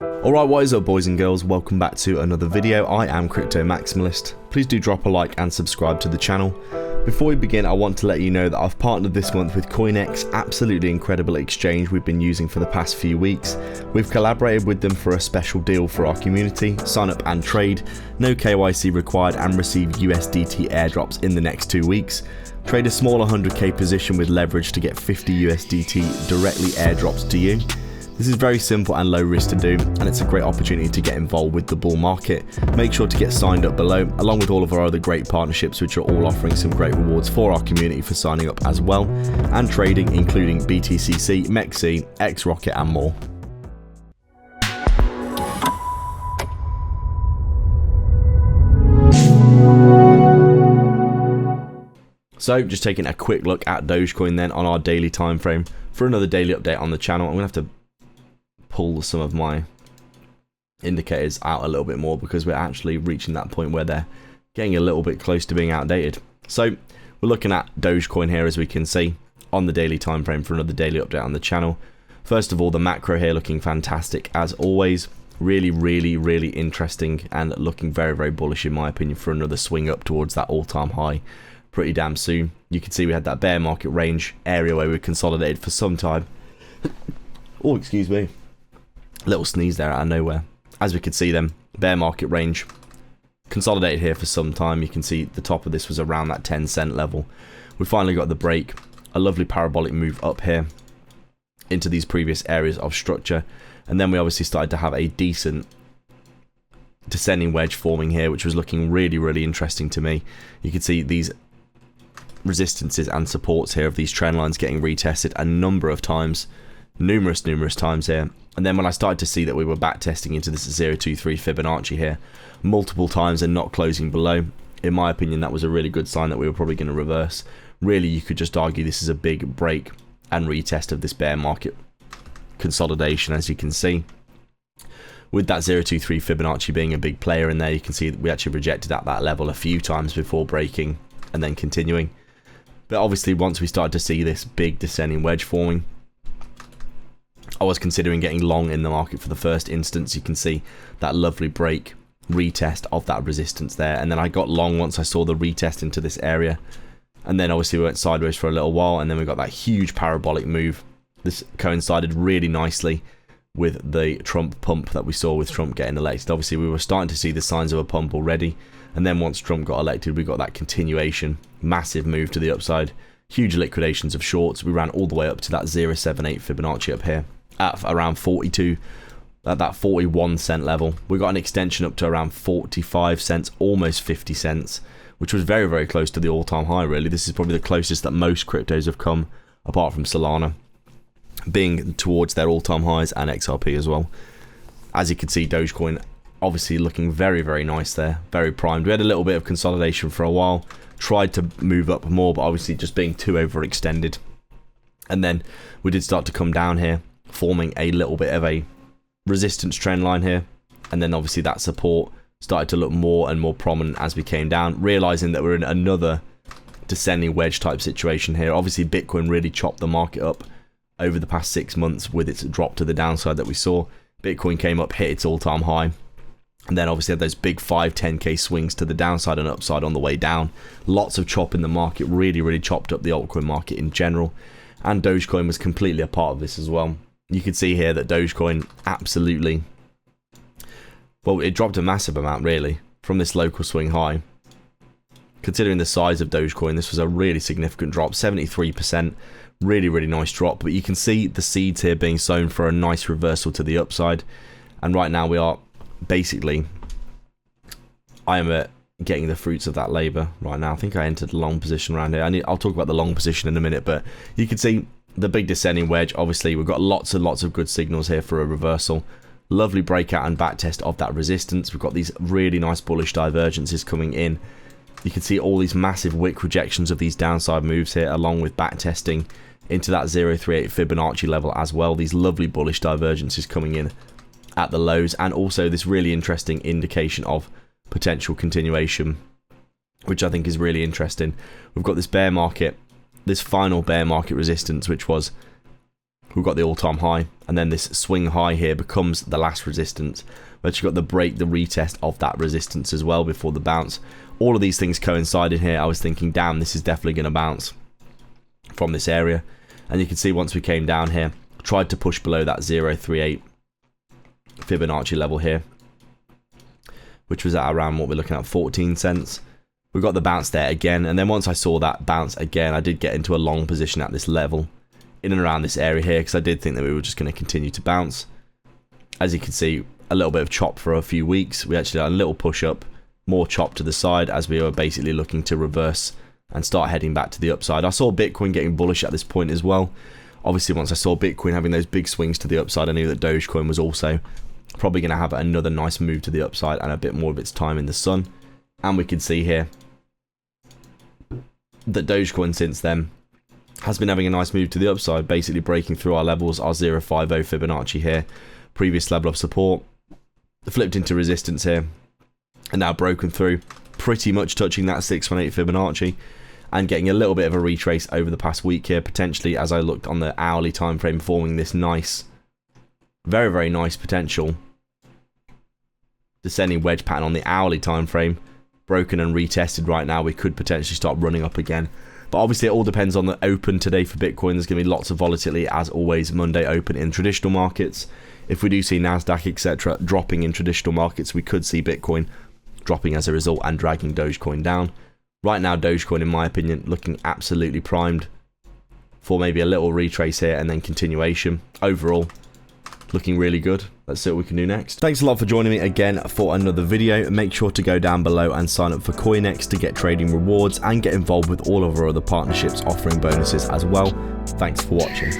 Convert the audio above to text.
Alright, what is up boys and girls, welcome back to another video. I am Crypto Maximalist. Please do drop a like and subscribe to the channel. Before we begin, I want to let you know that I've partnered this month with CoinX, absolutely incredible exchange we've been using for the past few weeks. We've collaborated with them for a special deal for our community, sign up and trade, no KYC required, and receive USDT airdrops in the next 2 weeks. Trade a small 100k position with leverage to get 50 USDT directly airdrops to you. This is very simple and low risk to do, and it's a great opportunity to get involved with the bull market. Make sure to get signed up below, along with all of our other great partnerships which are all offering some great rewards for our community for signing up as well, and trading including BTCC, MEXC, XRocket and more. So just taking a quick look at Dogecoin then on our daily time frame for another daily update on the channel. I'm going to have to pull some of my indicators out a little bit more because we're actually reaching that point where they're getting a little bit close to being outdated. So we're looking at Dogecoin here, as we can see on the daily time frame for another daily update on the channel. First of all, the macro here looking fantastic as always. Really interesting and looking very bullish in my opinion for another swing up towards that all-time high pretty damn soon. You can see we had that bear market range area where we consolidated for some time. Oh, excuse me. Little sneeze there out of nowhere. As we could see them, bear market range consolidated here for some time. You can see the top of this was around that 10 cent level. We finally got the break, a lovely parabolic move up here into these previous areas of structure, and then we obviously started to have a decent descending wedge forming here, which was looking really interesting to me. You can see these resistances and supports here of these trend lines getting retested a number of times, numerous times here. And then when I started to see that we were back testing into this 0.23 Fibonacci here multiple times and not closing below, in my opinion that was a really good sign that we were probably going to reverse. Really, you could just argue this is a big break and retest of this bear market consolidation, as you can see. With that 0.23 Fibonacci being a big player in there, you can see that we actually rejected at that level a few times before breaking and then continuing. But obviously once we started to see this big descending wedge forming, I was considering getting long in the market for the first instance. You can see that lovely break retest of that resistance there, and then I got long once I saw the retest into this area, and then obviously we went sideways for a little while, and then we got that huge parabolic move. This coincided really nicely with the Trump pump that we saw with Trump getting elected. Obviously we were starting to see the signs of a pump already, and then once Trump got elected we got that continuation, massive move to the upside, huge liquidations of shorts. We ran all the way up to that 0.78 Fibonacci up here at around 42, at that 41 cent level. We got an extension up to around 45 cents, almost 50 cents, which was very close to the all-time high really. This is probably the closest that most cryptos have come, apart from Solana, being towards their all-time highs, and XRP as well. As you can see, Dogecoin obviously looking very nice there, very primed. We had a little bit of consolidation for a while, tried to move up more, but obviously just being too overextended. And then we did start to come down here, forming a little bit of a resistance trend line here, and then obviously that support started to look more and more prominent as we came down, realizing that we're in another descending wedge type situation here. Obviously Bitcoin really chopped the market up over the past 6 months with its drop to the downside that we saw. Bitcoin came up, hit its all-time high, and then obviously had those big 5-10k swings to the downside and upside on the way down. Lots of chop in the market, really chopped up the altcoin market in general, and Dogecoin was completely a part of this as well. You can see here that Dogecoin absolutely, well, it dropped a massive amount really from this local swing high. Considering the size of Dogecoin, this was a really significant drop, 73%, really nice drop. But you can see the seeds here being sown for a nice reversal to the upside, and right now we are basically, I am getting the fruits of that labor right now. I think I entered a long position around here. I'll talk about the long position in a minute, but you can see the big descending wedge. Obviously we've got lots of good signals here for a reversal. Lovely breakout and back test of that resistance. We've got these really nice bullish divergences coming in. You can see all these massive wick rejections of these downside moves here, along with back testing into that 0.38 Fibonacci level as well. These lovely bullish divergences coming in at the lows, and also this really interesting indication of potential continuation, which I think is really interesting. We've got this bear market, this final bear market resistance, which was We've got the all-time high, and then this swing high here becomes the last resistance. We've actually got the break, the retest of that resistance as well before the bounce. All of these things coincided here. I was thinking, damn, this is definitely going to bounce from this area. And you can see once we came down here, tried to push below that 0.38 Fibonacci level here, which was at around what we're looking at, 14 cents. We got the bounce there again, and then once I saw that bounce again, I did get into a long position at this level, in and around this area here, because I did think that we were just going to continue to bounce. As you can see, a little bit of chop for a few weeks. We actually had a little push up, more chop to the side, as we were basically looking to reverse and start heading back to the upside. I saw Bitcoin getting bullish at this point as well. Obviously, once I saw Bitcoin having those big swings to the upside, I knew that Dogecoin was also probably going to have another nice move to the upside and a bit more of its time in the sun. And we can see here that Dogecoin since then has been having a nice move to the upside, basically breaking through our levels, our 0.50 Fibonacci here, previous level of support, flipped into resistance here, and now broken through, pretty much touching that 618 Fibonacci, and getting a little bit of a retrace over the past week here, potentially, as I looked on the hourly time frame, forming this nice, very, very nice potential descending wedge pattern on the hourly time frame. Broken and retested right now, we could potentially start running up again. But obviously it all depends on the open today for Bitcoin. There's going to be lots of volatility, as always, Monday open in traditional markets. If we do see Nasdaq, etc., dropping in traditional markets, we could see Bitcoin dropping as a result and dragging Dogecoin down. Right now, Dogecoin, in my opinion, looking absolutely primed for maybe a little retrace here and then continuation. Overall, looking really good. Let's see what we can do next. Thanks a lot for joining me again for another video. Make sure to go down below and sign up for CoinX to get trading rewards and get involved with all of our other partnerships offering bonuses as well. Thanks for watching.